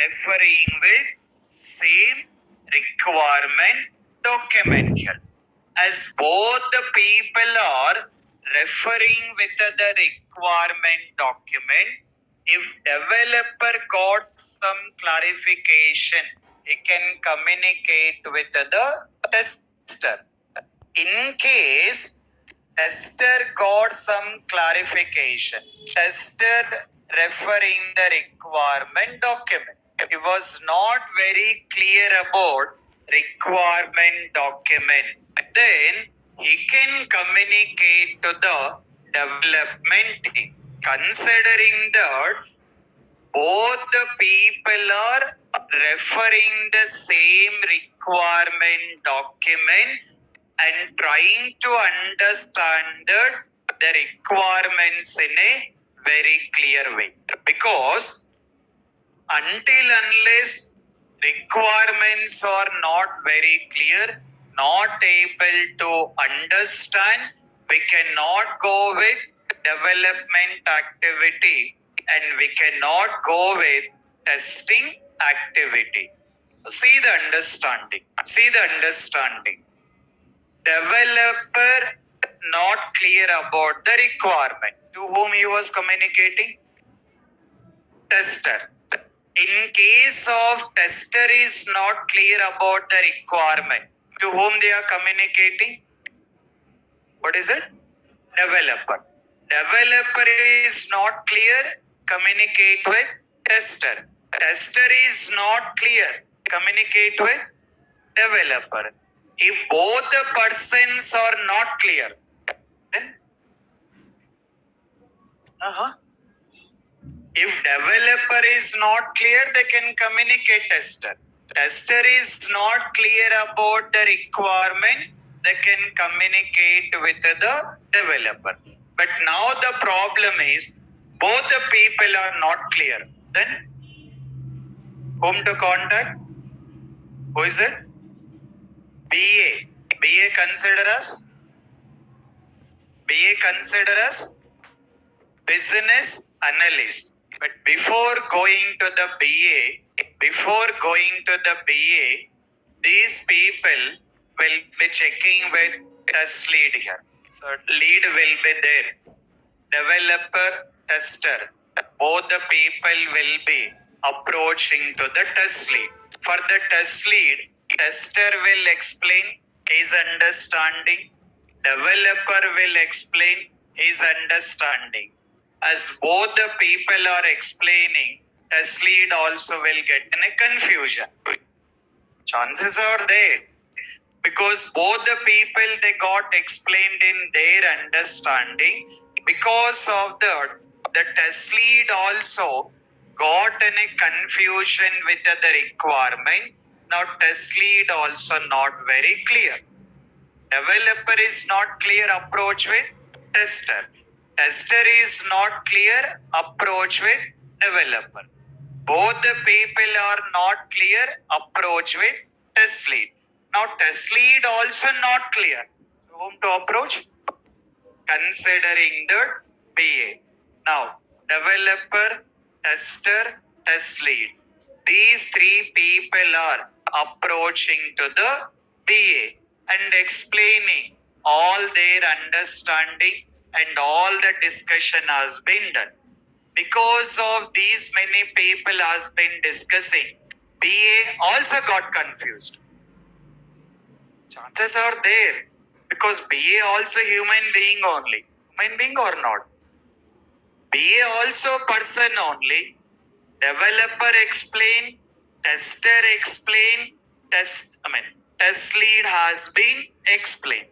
referring with same requirement document here. As both the people are referring with the requirement document, if developer got some clarification, he can communicate with the tester. In case tester got some clarification, tester referring the requirement document, it was not very clear about requirement document, then he can communicate to the development team. Considering that both the people are referring the same requirement document and trying to understand the requirements in a very clear way. Because until unless requirements are not very clear, not able to understand, we cannot go with development activity and we cannot go with testing activity. See the understanding. See the understanding. Developer not clear about the requirement. To whom he was communicating? Tester. In case of tester is not clear about the requirement, to whom they are communicating? What is it? Developer. Developer is not clear, communicate with tester. Tester is not clear, communicate with developer. If both the persons are not clear, then if developer is not clear, they can communicate tester. Tester is not clear about the requirement, they can communicate with the developer. But now the problem is both the people are not clear. Then whom to contact? Who is it? BA. BA consider us? BA consider us business analyst. But before going to the BA, these people will be checking with test lead here. So lead will be there. Developer, tester. Both the people will be approaching to the test lead. For the test lead, tester will explain his understanding. Developer will explain his understanding. As both the people are explaining, test lead also will get in a confusion. Chances are there. Because both the people, they got explained in their understanding. Because of that, the test lead also got in a confusion with the requirement. Now test lead also not very clear. Developer is not clear, approach with tester. Tester is not clear, approach with developer. Both the people are not clear, approach with test lead. Now test lead also not clear. So whom to approach? Considering the BA. Now developer, tester, test lead. These three people are approaching to the BA and explaining all their understanding and all the discussion has been done. Because of these many people has been discussing, BA also got confused. Chances are there because BA also human being only. Human being or not? BA also person only. Developer explain, tester explain, test lead has been explained.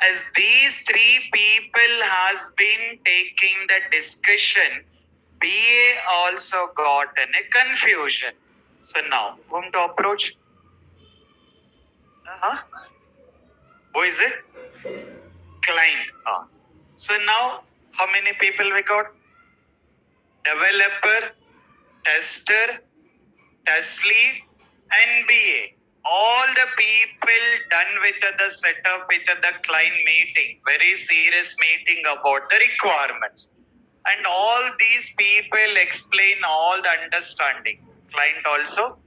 As these three people has been taking the discussion, BA also got in a confusion. So now, whom to approach? Who is it? Client. So now, how many people we got? Developer, tester, test lead, and BA. All the people done with the setup with the client meeting, very serious meeting about the requirements. And all these people explain all the understanding. Client also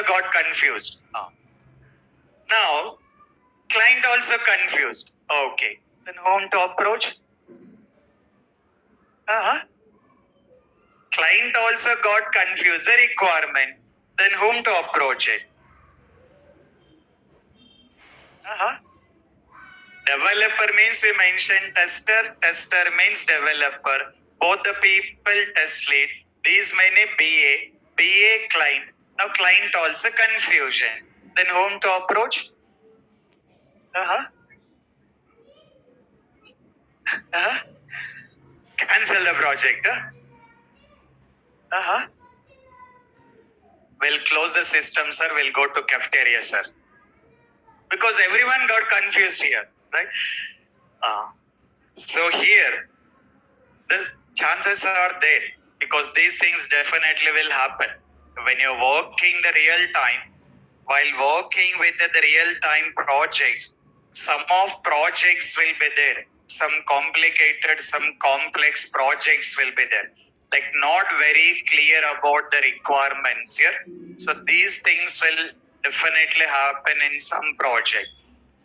got confused. Now, client also confused. Okay. Then whom to approach? Client also got confused. The requirement. Then whom to approach it? Developer means we mentioned tester. Tester means developer. Both the people test lead. These many BA client. Now client also confusion. Then whom to approach? Cancel the project. We'll close the system, sir. We'll go to cafeteria, sir. Because everyone got confused here, right? So here, the chances are there because these things definitely will happen when you're working the real time. While working with the real time projects, some of projects will be there. Some complicated, some complex projects will be there. Like not very clear about the requirements here. So these things will definitely happen in some project.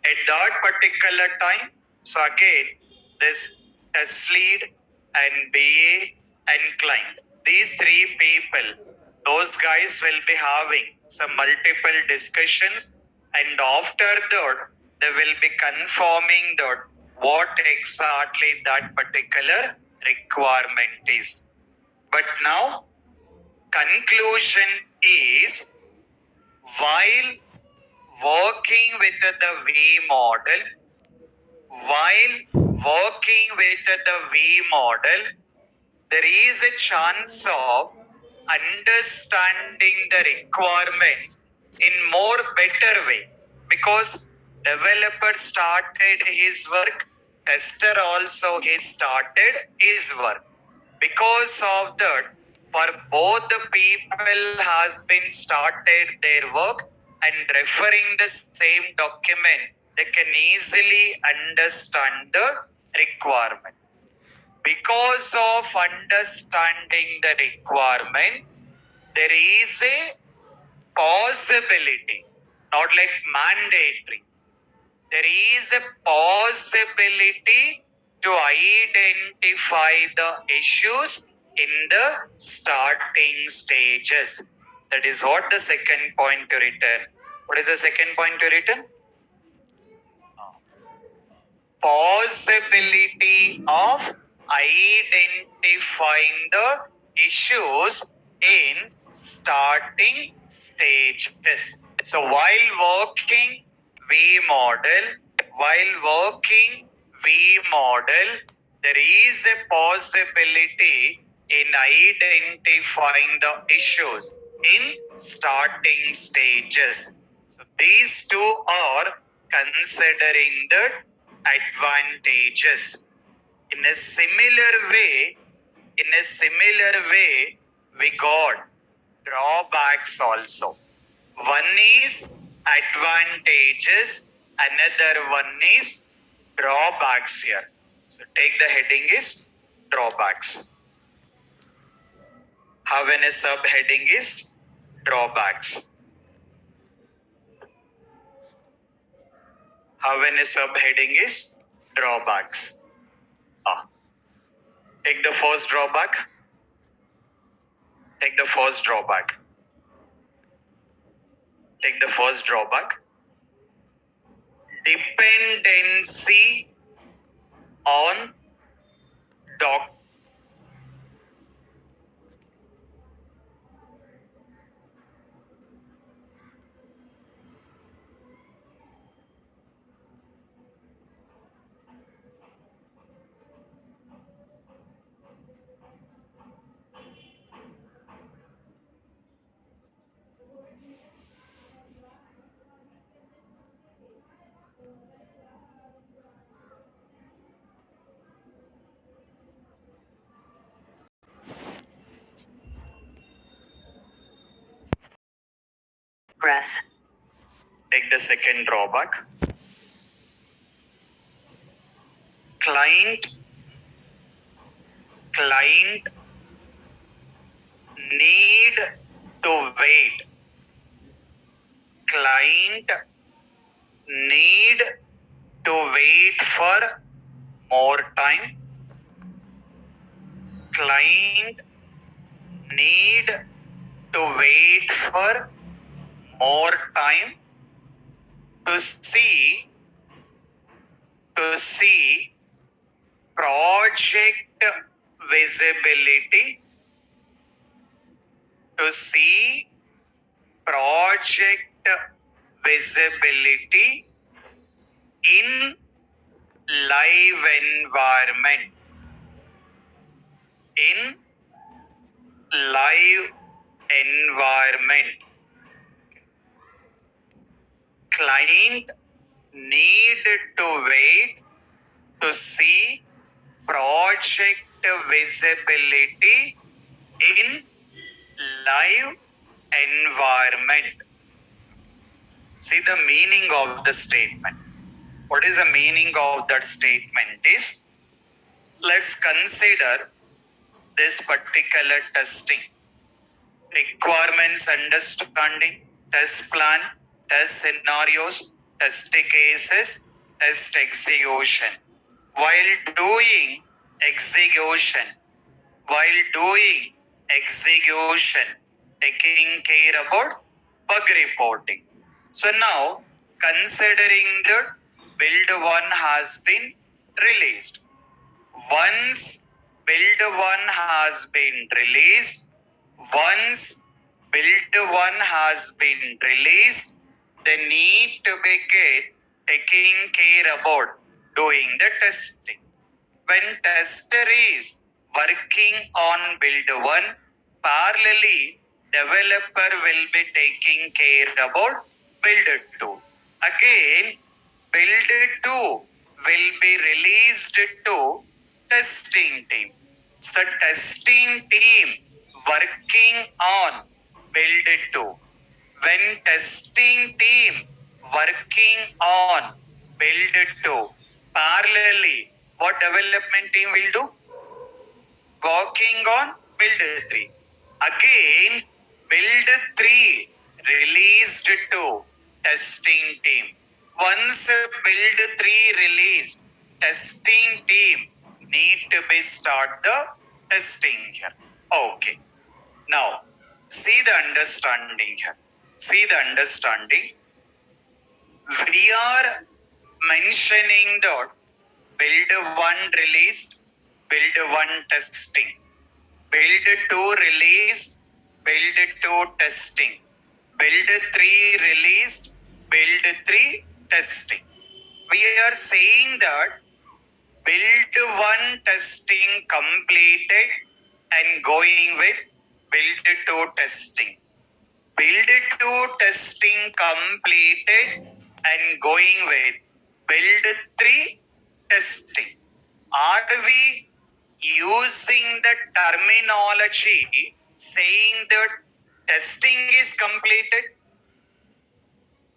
At that particular time, so again, this test lead and BA and client, these three people, those guys will be having some multiple discussions, and after that, they will be confirming that what exactly that particular requirement is. But now, conclusion is while working with the V model, there is a chance of understanding the requirements in more better way because developer started his work, tester also he started his work. Because of that, for both the people has been started their work and referring the same document, they can easily understand the requirement. Because of understanding the requirement, there is a possibility, not like mandatory. There is a possibility to identify the issues in the starting stages. That is what the second point to return. What is the second point to return? Possibility of identifying the issues in starting stages. So while working V model, there is a possibility in identifying the issues in starting stages. So these two are considering the advantages. In a similar way, we got drawbacks also. One is advantages, another one is drawbacks here. So take the heading is drawbacks. Having a subheading is drawbacks. Having a subheading is drawbacks. Take the first drawback. Take the first drawback. Dependency on doc. Breath. Take the second drawback. Client to wait. Client need to wait for more time. Client need to wait for more time to see project visibility, to see project visibility in live environment. In live environment. Client need to wait to see project visibility in live environment. See the meaning of the statement. What is the meaning of that statement is, let's consider this particular testing. Requirements understanding, test plan, test scenarios, test cases, test execution. While doing execution, taking care about bug reporting. So now, considering that build 1 has been released. Once build 1 has been released, they need to begin taking care about doing the testing. When tester is working on build 1, parallelly developer will be taking care about build 2. Again, build 2 will be released to testing team. So testing team working on build 2. When testing team working on build 2, parallelly, what development team will do? Working on build 3. Again, build 3 released to testing team. Once build 3 released, testing team need to be start the testing here. Okay. Now, see the understanding here. We are mentioning that build 1 released, build 1 testing, build 2 released, build 2 testing, build 3 released, build 3 testing. We are saying that build 1 testing completed and going with build 2 testing. Build 2 testing completed and going with build 3 testing. Are we using the terminology saying that testing is completed?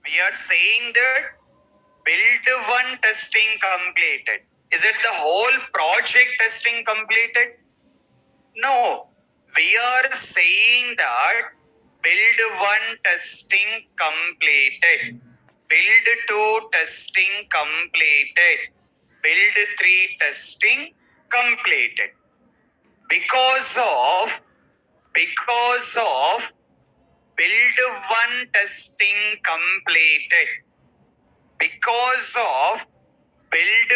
We are saying that build 1 testing completed. Is it the whole project testing completed? No. We are saying that build 1 testing completed, build 2 testing completed, build 3 testing completed. Because of build 1 testing completed, because of build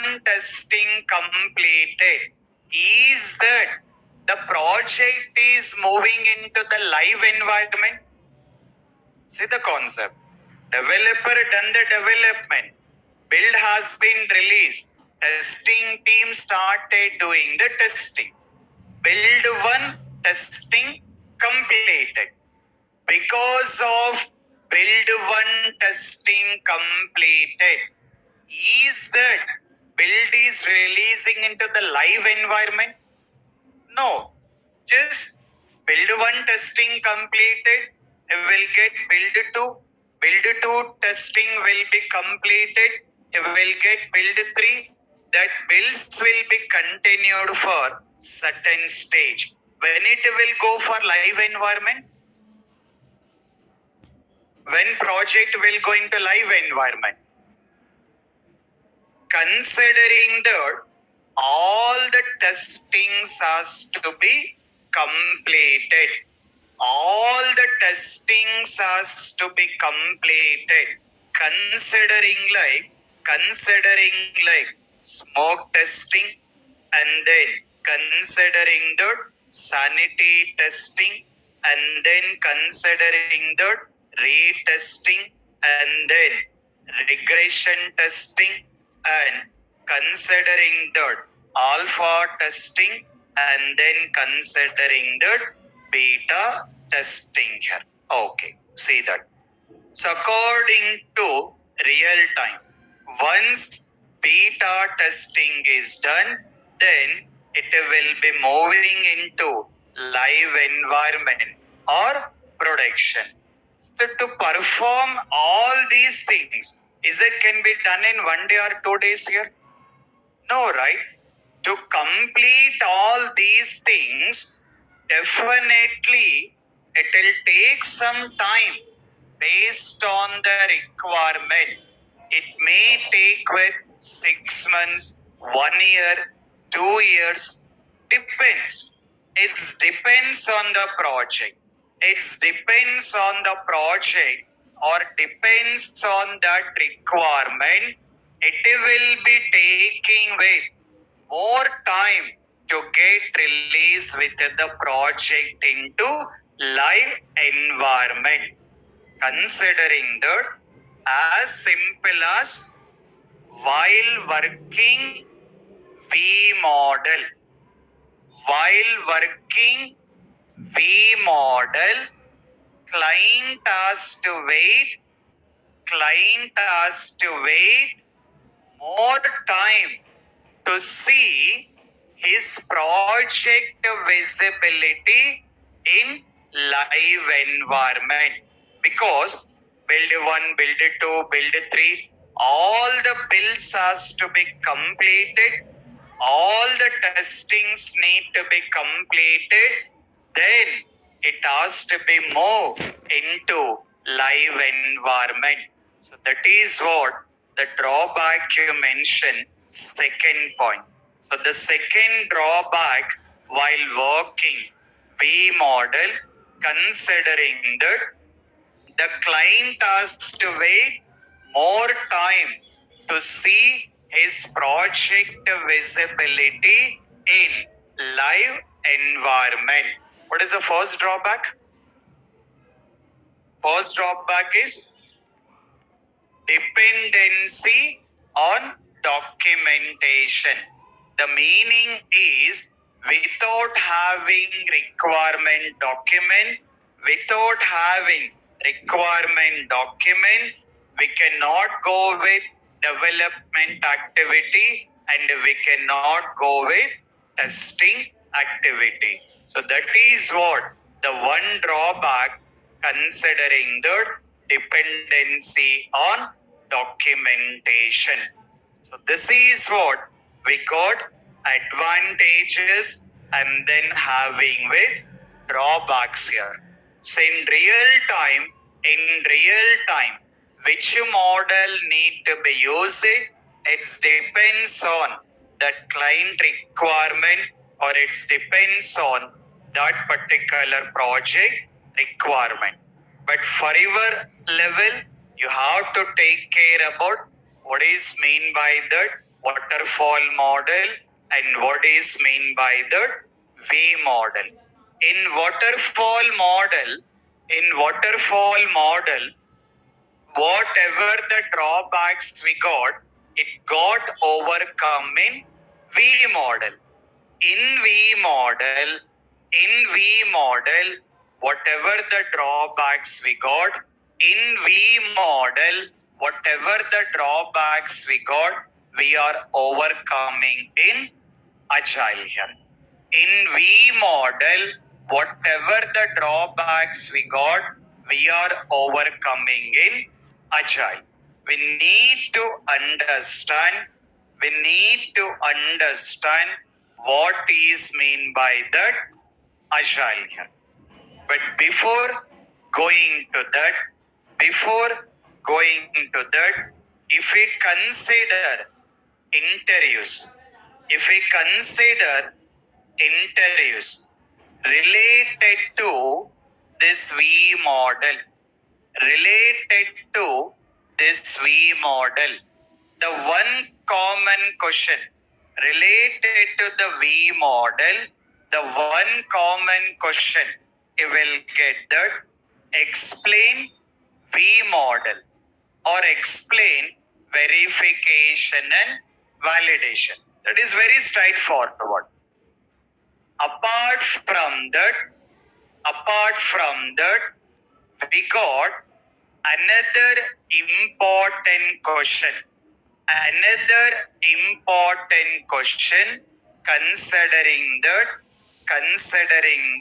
1 testing completed, is that the project is moving into the live environment? See the concept. Developer done the development. Build has been released. Testing team started doing the testing. Build 1 testing completed. Because of build 1 testing completed, is that build is releasing into the live environment? No. Just build 1 testing completed, will get build 2. Build 2 testing will be completed, will get build 3. That builds will be continued for certain stage. When it will go for live environment? When project will go into live environment? Considering that all the testings has to be completed. All the testings has to be completed. Considering like smoke testing, and then considering the sanity testing, and then considering the retesting, and then regression testing, and considering the alpha testing, and then considering the beta testing here. Okay, see that. So according to real time, once beta testing is done, then it will be moving into live environment or production. So to perform all these things, is it can be done in 1 day or 2 days here? No, right? To complete all these things, definitely it will take some time based on the requirement. It may take with 6 months, 1 year, 2 years, depends. It depends on the project. It depends on the project or depends on that requirement. It will be taking with more time to get released with the project into live environment. Considering that as simple as while working V model, client has to wait more time to see his project visibility in live environment, because build 1, build 2, build 3, all the builds has to be completed, all the testings need to be completed, then it has to be moved into live environment. So that is what the drawback you mentioned, second point. So the second drawback while working V model, considering that the client has to wait more time to see his project visibility in live environment. What is the first drawback? First drawback is dependency on documentation. The meaning is without having requirement document, we cannot go with development activity and we cannot go with testing activity. So that is what the one drawback, considering the dependency on documentation. So this is what we got advantages and then having with drawbacks here. So in real time, which model need to be used? It depends on that client requirement or it depends on that particular project requirement. But for your level, you have to take care about what is mean by that waterfall model and what is mean by the V model. In waterfall model, whatever the drawbacks we got, it got overcome in V model. In V model, whatever the drawbacks we got, we are overcoming in Agile here. In V model, whatever the drawbacks we got, we are overcoming in Agile. We need to understand what is mean by that agile here. But before going to that, if we consider interviews, related to this V model, the one common question related to the V model, you will get that explain V model or explain verification and validation. That is very straightforward. Apart from that, we got another important question. Considering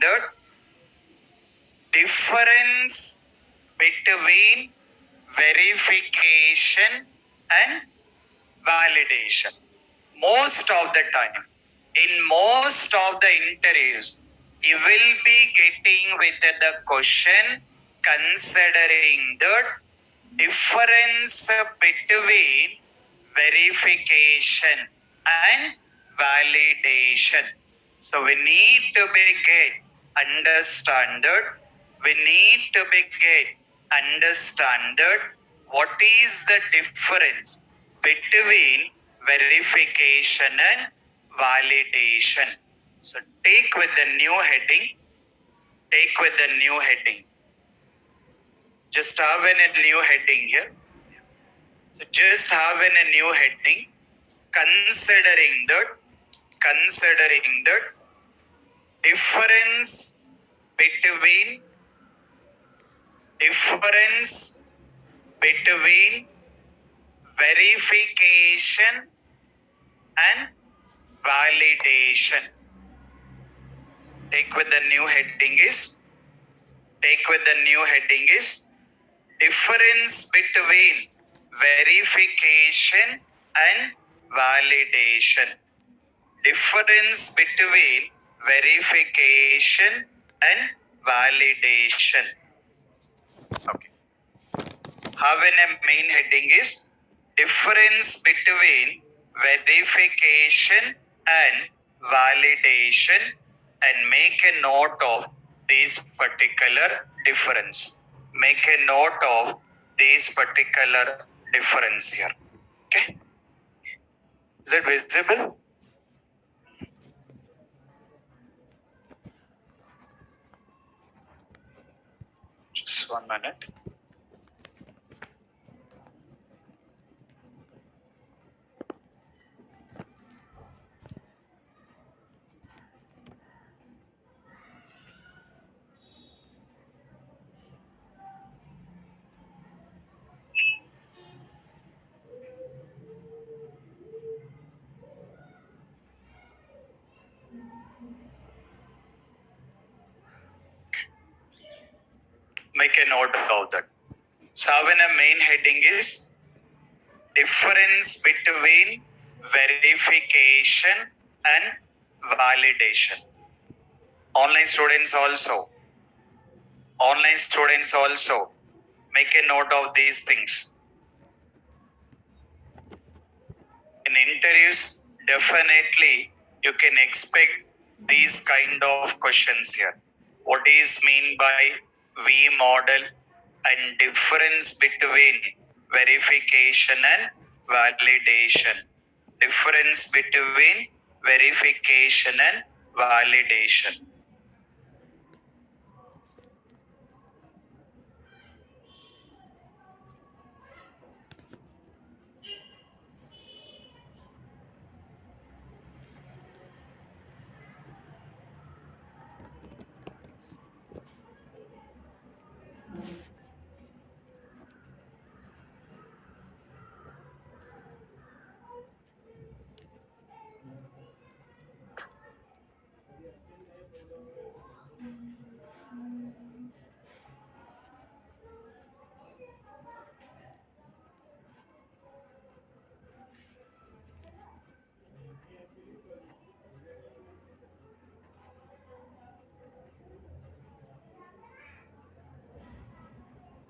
the difference between verification and validation. Most of the time, in most of the interviews, you will be getting with the question considering the difference between verification and validation. So we need to be get understood what is the difference between verification and validation. So take with the new heading. Just have a new heading here. So just have a new heading considering the difference between verification and validation. Take with the new heading is difference between verification and validation. Okay. Having a main heading is difference between verification and validation, and make a note of this particular difference. Here. Okay. Is it visible? Just 1 minute. Make a note of that. So having a main heading is difference between verification and validation. Online students also make a note of these things. In interviews, definitely you can expect these kind of questions here. What is mean by V model and difference between verification and validation.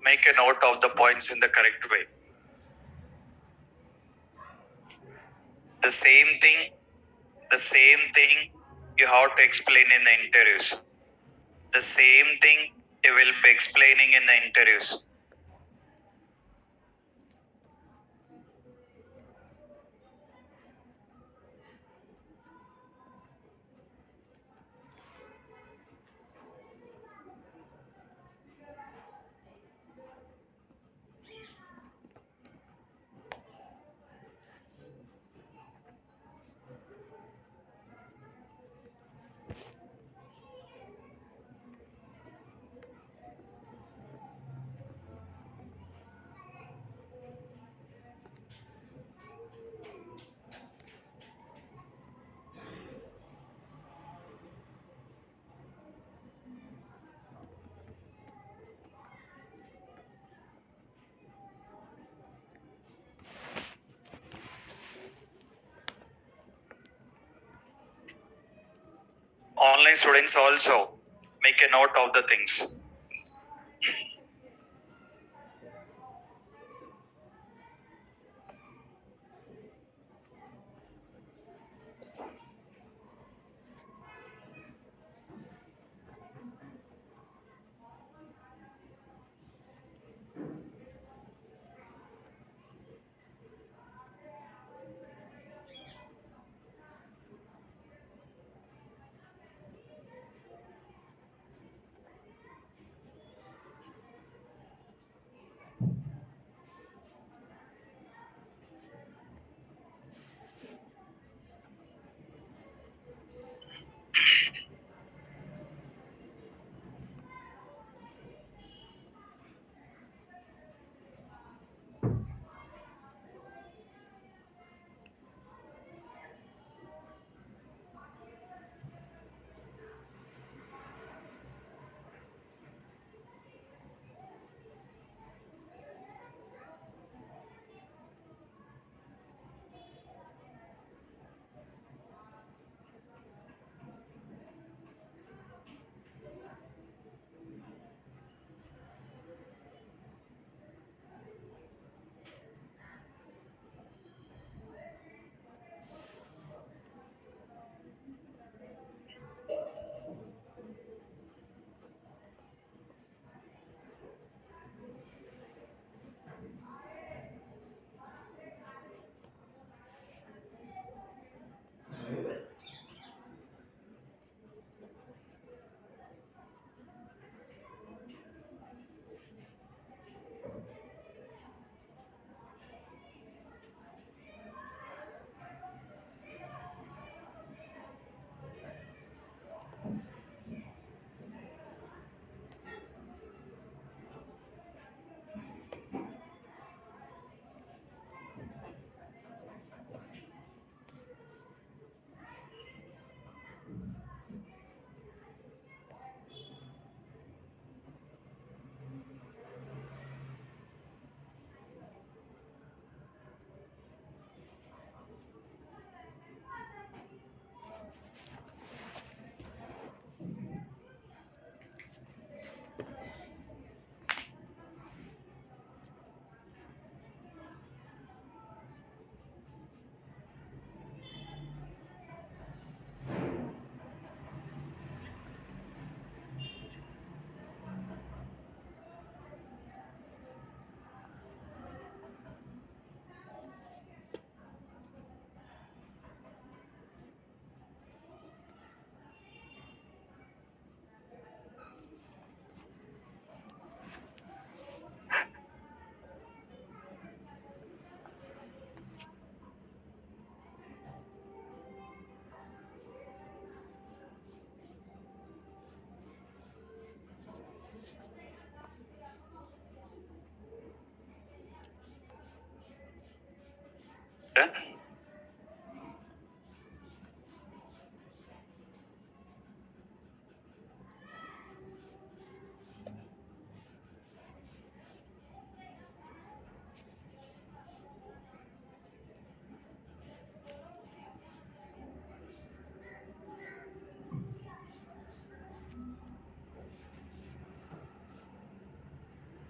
Make a note of the points in the correct way. The same thing you have to explain in the interviews. The same thing you will be explaining in the interviews. Online students also make a note of the things.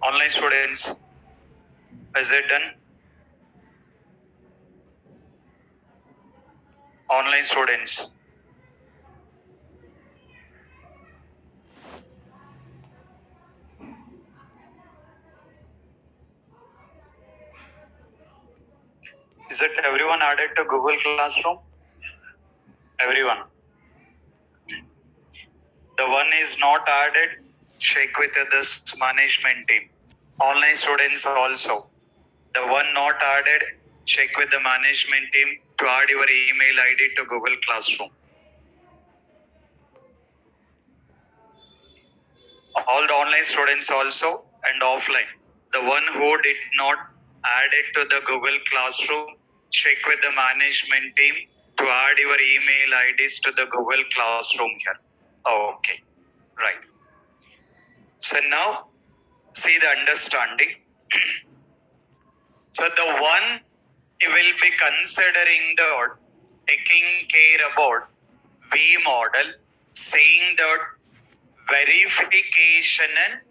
Online students, is it done? Online students. Is it everyone added to Google Classroom? Everyone. The one is not added, check with the management team. Online students also. The one not added, check with the management team to add your email ID to Google Classroom. All the online students also and offline. The one who did not add it to the Google Classroom, check with the management team to add your email IDs to the Google Classroom here. Okay, right. So now see the understanding. So the one you will be considering the taking care about V model, saying that verification and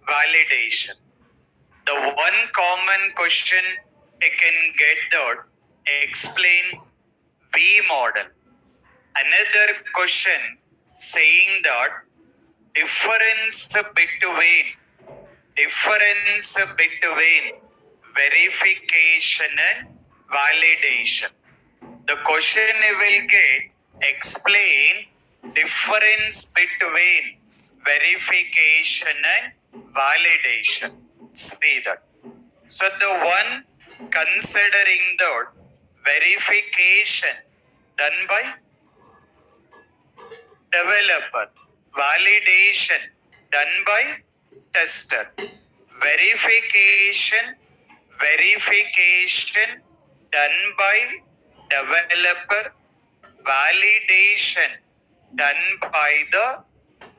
validation. The one common question you can get that explain V model. Another question saying that difference between verification and validation. The question you will get explain difference between verification and validation. See that. So the one considering the verification done by developer, validation done by tester. Verification done by developer, validation done by the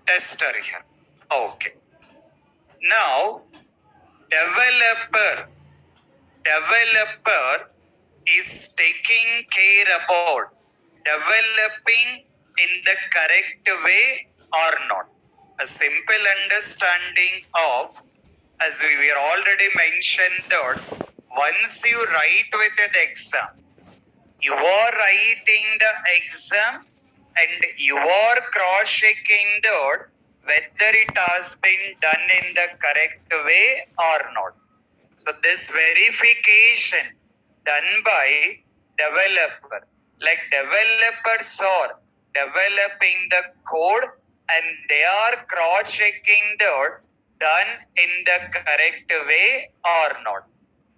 tester here. Okay. Now developer is taking care about developing in the correct way or not. A simple understanding of, as we were already mentioned, that once you write with the exam, you are writing the exam and you are cross-checking that whether it has been done in the correct way or not. So this verification done by developer, like developers are developing the code and they are cross-checking that done in the correct way or not.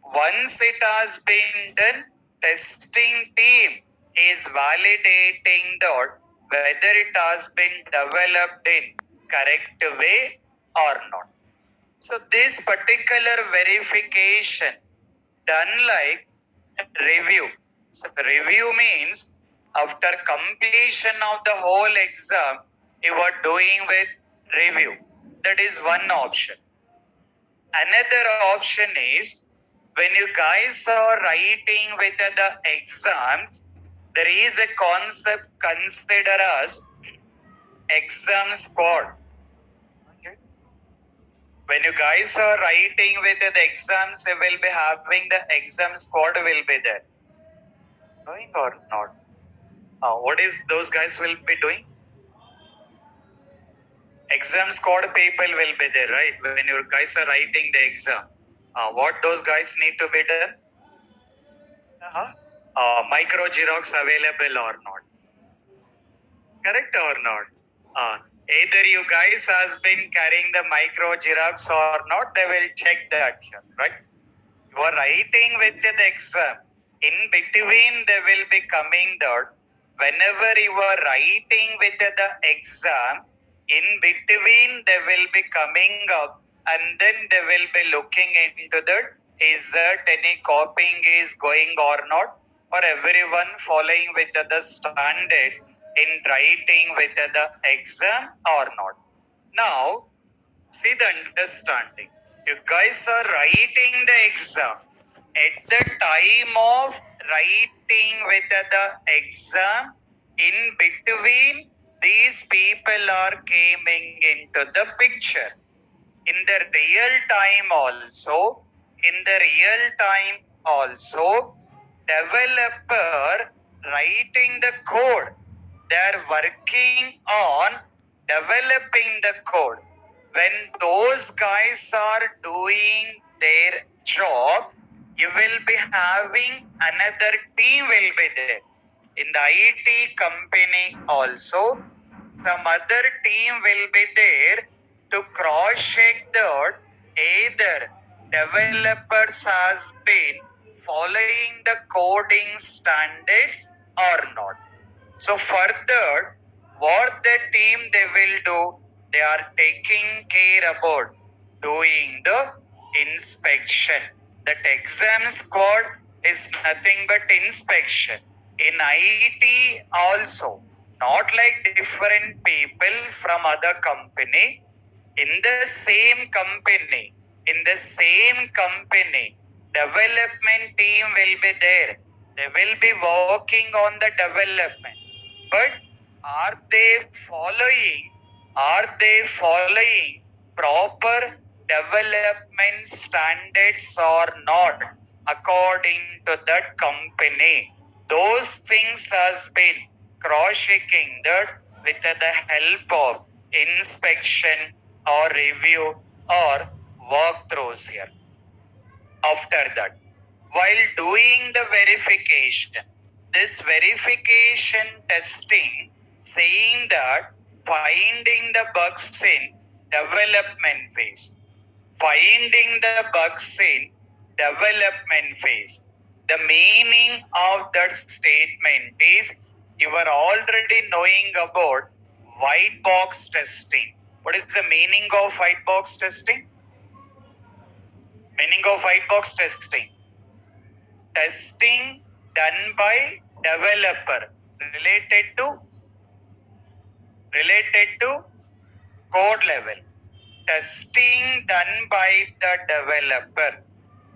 Once it has been done, testing team is validating that whether it has been developed in correct way or not. So this particular verification done like review. So review means after completion of the whole exam, you are doing with review. That is one option. Another option is when you guys are writing with the exams, there is a concept considered as exam squad. Okay. When you guys are writing with the exams, you will be having the exam squad will be there. Doing or not? What is those guys will be doing? Exam squad people will be there, right? When you guys are writing the exam, what those guys need to be done? Micro Xerox available or not? Correct or not? Either you guys has been carrying the micro Xerox or not, they will check that here, right? You are writing with the exam. In between, they will be coming that whenever you are writing with the exam, in between they will be coming up and then they will be looking into that. Is that any copying is going or not? Or everyone following with the standards in writing with the exam or not? Now, see the understanding. You guys are writing the exam. At the time of writing with the exam, in between, these people are coming into the picture. in the real time also, developer writing the code. They are working on developing the code. When those guys are doing their job, you will be having another team will be there. In the IT company also, some other team will be there to cross check that either developers has been following the coding standards or not. So further, what the team they will do, they are taking care about doing the inspection. That exam squad is nothing but inspection. In IT also, not like different people from other company, in the same company, development team will be there. They will be working on the development. But are they following proper development standards or not according to that company? Those things has been cross-checking that with the help of inspection or review or walkthroughs here. After that, while doing the verification, this verification testing saying that finding the bugs in development phase, finding the bugs in development phase. The meaning of that statement is you are already knowing about white box testing. What is the meaning of white box testing? Meaning of white box testing. Testing done by developer related to code level. Testing done by the developer.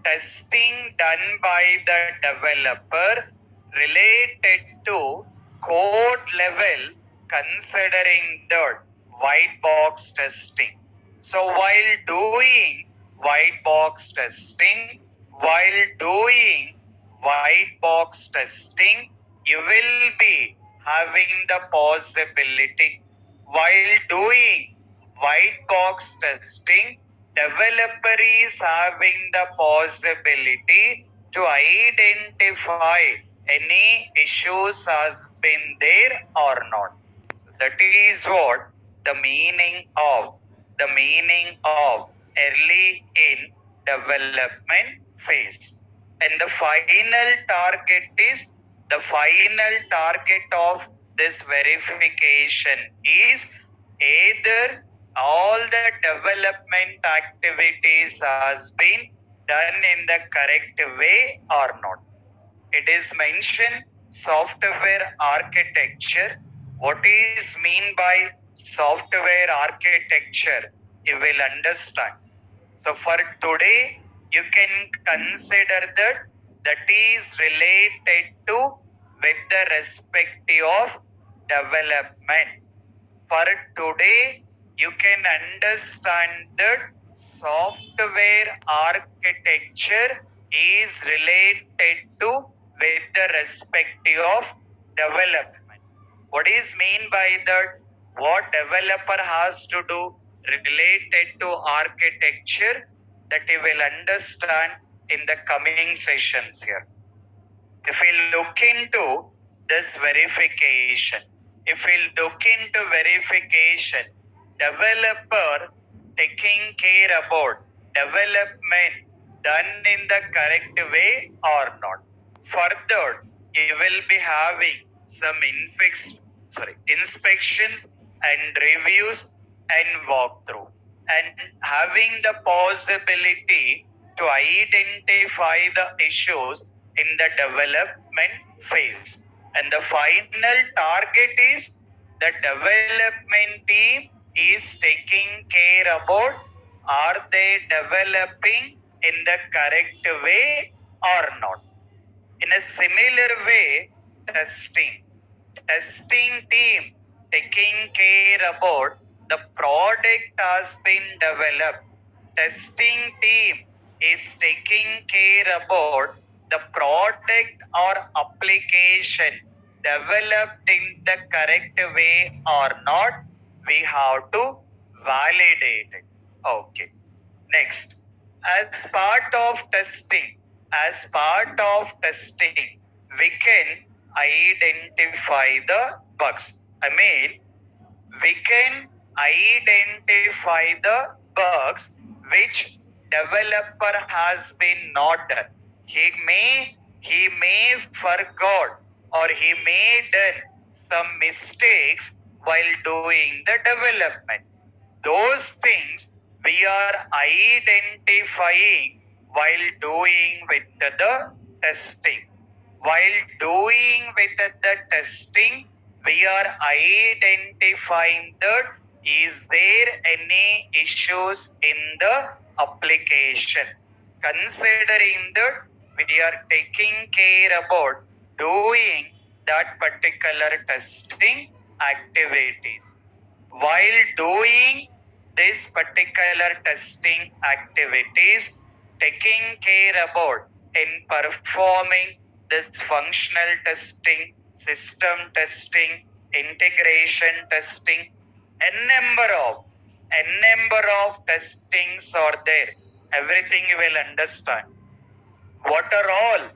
Testing done by the developer related to code level considering the white box testing. So while doing white box testing, you will be having the possibility. While doing white box testing, developer is having the possibility to identify any issues has been there or not. So that is what the meaning of early in development phase. And the final target of this verification is either all the development activities has been done in the correct way or not. It is mentioned software architecture. What is mean by software architecture? You will understand. So for today, you can consider that is related to with the respect of development. For today, you can understand that software architecture is related to with the respect of development. What is mean by that? What developer has to do related to architecture, that you will understand in the coming sessions here. If we look into this verification, developer taking care about development done in the correct way or not. Further, you will be having some inspections and reviews and walkthrough, and having the possibility to identify the issues in the development phase. And the final target is the development team is taking care about are they developing in the correct way or not. In a similar way, testing team taking care about the product has been developed. testing team is taking care about the product or application developed in the correct way or not, we have to validate it. Okay. Next, as part of testing, we can identify the bugs. We can identify the bugs which developer has been not done. He may forgot or he may done some mistakes while doing the development. Those things we are identifying while doing with the testing. While doing with the testing, we are identifying that is there any issues in the application. Considering that we are taking care about doing that particular testing activities. While doing this particular testing activities, taking care about in performing this functional testing, system testing, integration testing, n number of testings are there. Everything you will understand. What are all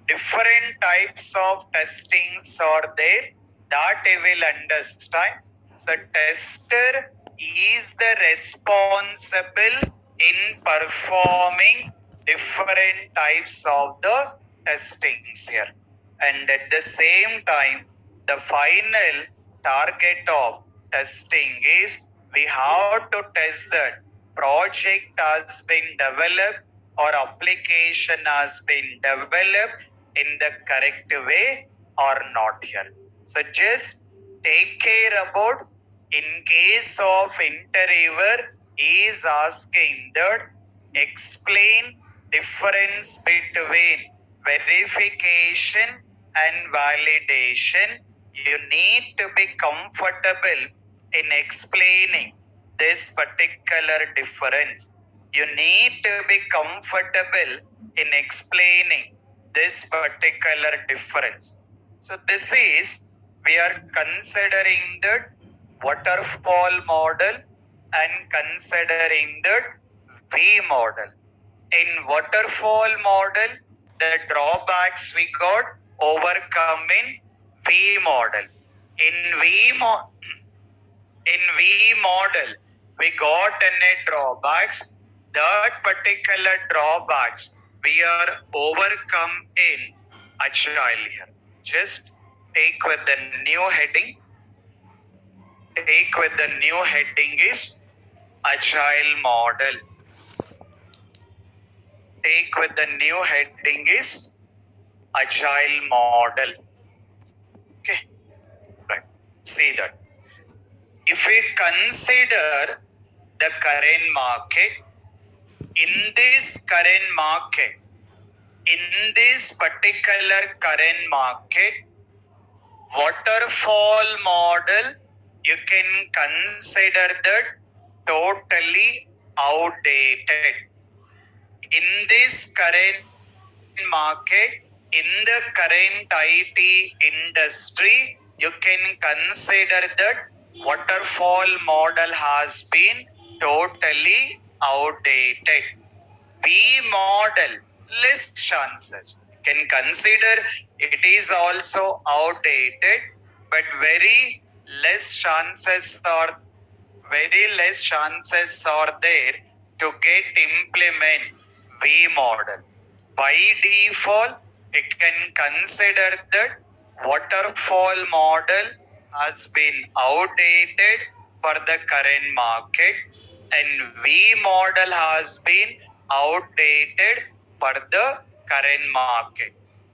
different types of testings are there? That you will understand. So tester is the responsible in performing different types of the testings here. And at the same time, the final target of testing is we have to test that project has been developed or application has been developed in the correct way or not here. So just take care about in case of interviewer is asking that explain difference between verification and validation. You need to be comfortable in explaining this particular difference. You need to be comfortable in explaining this particular difference. So this is, we are considering the waterfall model and considering the V model. In waterfall model, the drawbacks we got overcome in V model. In V model, we got any drawbacks. That particular drawbacks we are overcome in Agile here. Just take with the new heading. Take with the new heading is Agile model. Take with the new heading is Agile model. Okay, right. See that. If we consider the current market, in this particular current market, waterfall model, you can consider that totally outdated. In this current market, in the current IT industry, you can consider that waterfall model has been totally outdated. V model, less chances. You can consider it is also outdated, but very less chances are there to get implement V model. By default, you can consider that waterfall model has been outdated for the current market and V model has been outdated for the current market.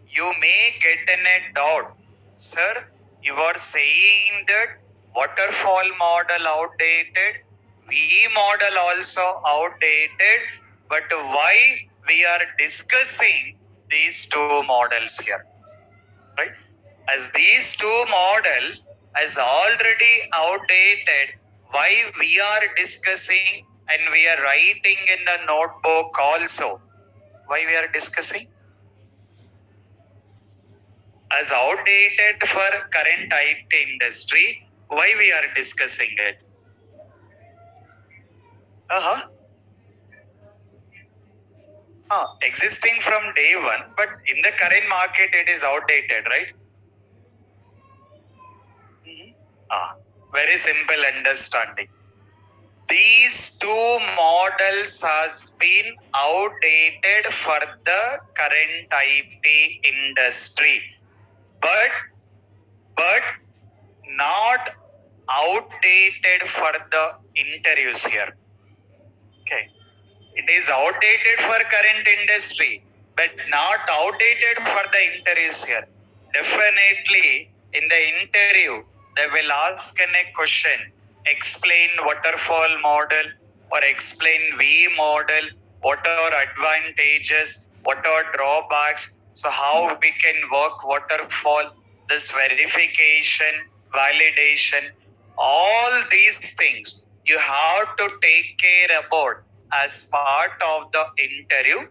You may get in a doubt, sir, you are saying that waterfall model outdated, V model also outdated, but why we are discussing these two models here, right? As these two models is already outdated, why we are discussing and we are writing in the notebook also. Why we are discussing? As outdated for current IT industry, why we are discussing it? Existing from day one, but in the current market it is outdated, right? Very simple understanding. These two models has been outdated for the current IT industry, but not outdated for the interviews here. Okay, it is outdated for current industry, but not outdated for the interviews here. Definitely in the interview they will ask a question, explain waterfall model or explain V model, what are advantages, what are drawbacks, so how we can work waterfall, this verification, validation, all these things you have to take care about as part of the interview.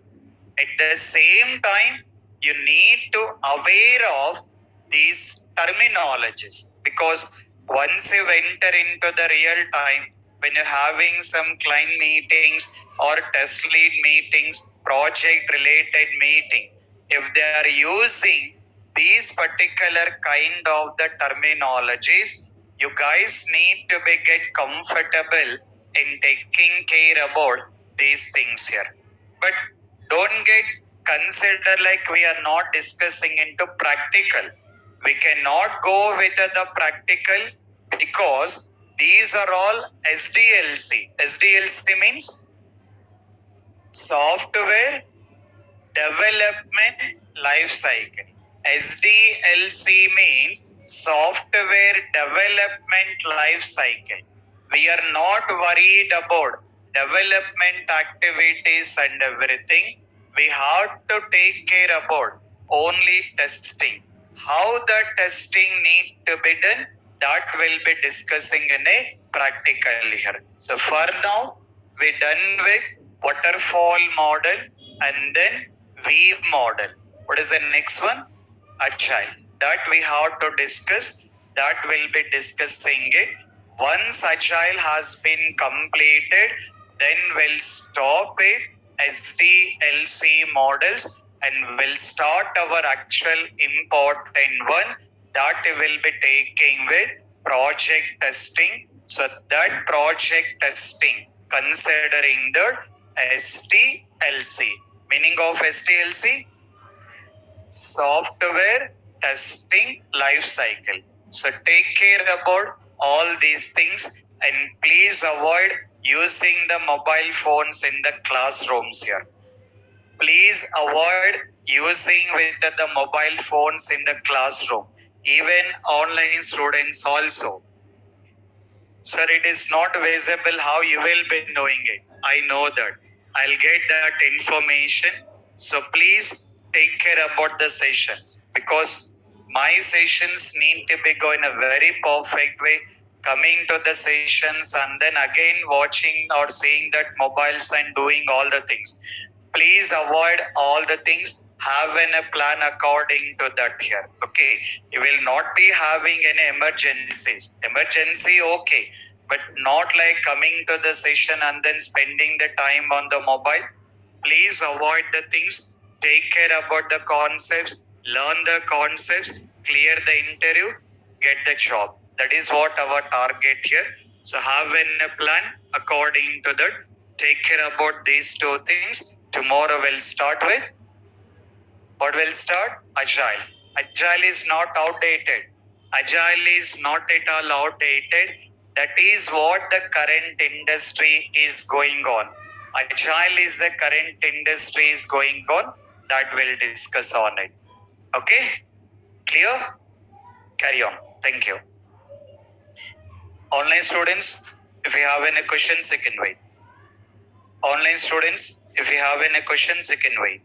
At the same time, you need to aware of these terminologies, because once you enter into the real time, when you're having some client meetings or test lead meetings, project related meeting, if they are using these particular kind of the terminologies, you guys need to be get comfortable in taking care about these things here. But don't get considered like we are not discussing into practical. We cannot go with the practical because these are all SDLC. SDLC means software development life cycle. SDLC means software development life cycle. We are not worried about development activities and everything. We have to take care about only testing. How the testing need to be done, that will be discussing in a practical here. So for now, we done with waterfall model and then V model. What is the next one? Agile. That we have to discuss. That will be discussing it. Once Agile has been completed, then we'll stop it SDLC models and we'll start our actual important one that will be taking with project testing. So that project testing considering the SDLC. Meaning of SDLC? Software testing life cycle. So take care about all these things and please avoid using the mobile phones in the classrooms here. Please avoid using with the mobile phones in the classroom. Even online students also. Sir, it is not visible how you will be knowing it. I know that. I'll get that information. So please take care about the sessions because my sessions need to be going a very perfect way. Coming to the sessions and then again watching or seeing that mobiles and doing all the things. Please avoid all the things. Have a plan according to that here. Okay. You will not be having any emergencies. Emergency, okay. But not like coming to the session and then spending the time on the mobile. Please avoid the things. Take care about the concepts. Learn the concepts. Clear the interview. Get the job. That is what our target here. So have a plan according to that. Take care about these two things. Tomorrow we'll start with what will start? Agile. Agile is not outdated. Agile is not at all outdated. That is what the current industry is going on. Agile is the current industry is going on. That we'll discuss on it. Okay? Clear? Carry on. Thank you. Online students, if you have any questions, you can wait. Online students, if you have any questions, you can wait.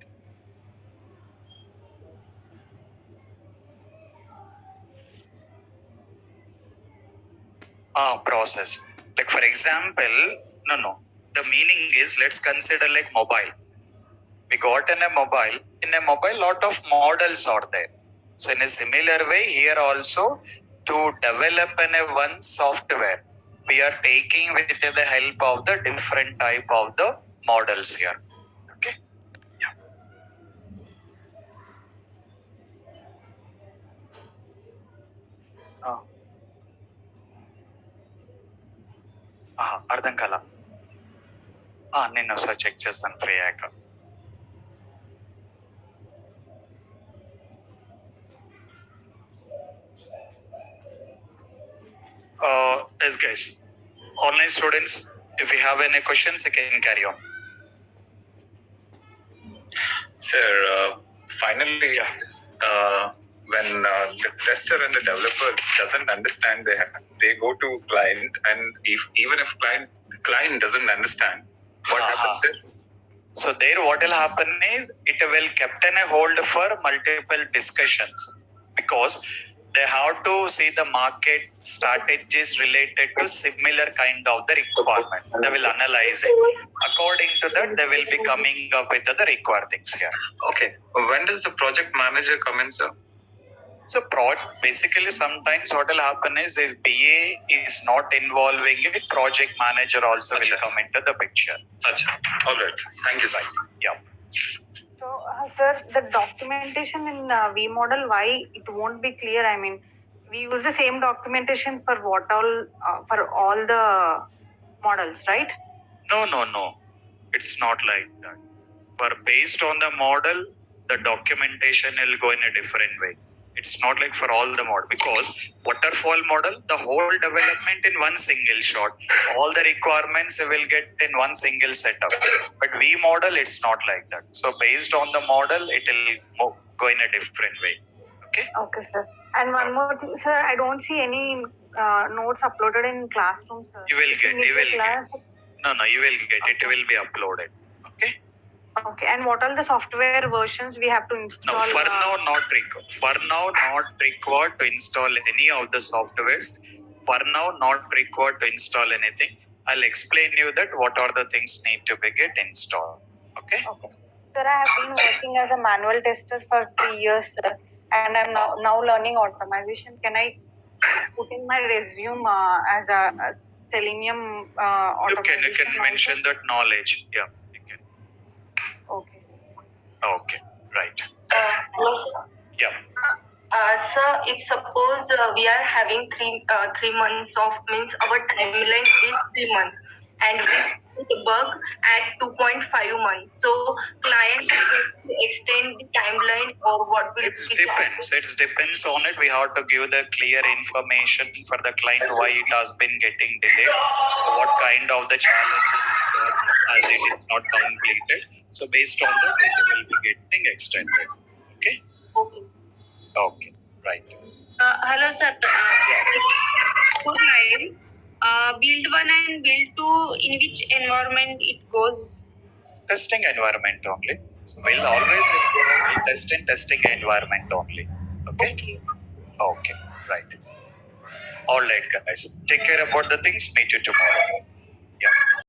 Process. Like for example, no. The meaning is, let's consider like mobile. We got in a mobile, lot of models are there. So in a similar way, here also, to develop a one software, we are taking with the help of the different type of the models here. Okay. అర్థం కాల నేను ఒకసారి check చేస్తాను free అయ్యాక. Yes guys, online students, if you have any questions you can carry on. Sir, finally, when the tester and the developer doesn't understand, they go to client, and even if client doesn't understand, what happens, sir? So there what will happen is, it will kept in a hold for multiple discussions, because they have to see the market strategies related to similar kind of the requirement. They will analyze it. According to that, they will be coming up with the required things here. Okay. When does the project manager come in, sir? So basically sometimes what will happen is, if BA is not involving it, project manager also will come into the picture. All right. Thank you, sir. Yeah. So, sir, the documentation in V model, why it won't be clear? I mean, we use the same documentation for for all the models, right? No. It's not like that. For based on the model, the documentation will go in a different way. It's not like for all the model, because waterfall model, the whole development in one single shot, all the requirements will get in one single setup. But V model, it's not like that. So based on the model, it will go in a different way. Okay. Okay, sir. And one more thing, sir, I don't see any notes uploaded in Classroom, sir. You will get. No, you will get. Okay. It will be uploaded. Okay. Okay, and what are the software versions we have to install? No, for now not required. For now not required to install any of the softwares. For now not required to install anything. I'll explain you that what are the things need to be get installed. Okay. Sir, I have been working as a manual tester for 3 years, sir, and I'm now learning automation. Can I put in my resume as a Selenium automation? You can mention that knowledge. Yeah. Okay. Okay, right. Hello, sir. Yeah. Sir, if suppose we are having 3 months of, means our timeline is 3 months, and we put the bug at 2.5 months. So client will extend the timeline, or what will it depends. It depends on it. We have to give the clear information for the client why it has been getting delayed, what kind of the challenges as it is not completed. So based on that, it will be getting extended. Okay. Okay. Right. Hello, sir. Build 1 and build 2, in which environment it goes? Testing environment only. So we'll always test in testing environment only. Okay. Okay. Right. All right, guys. Take care about the things. Meet you tomorrow. Yeah.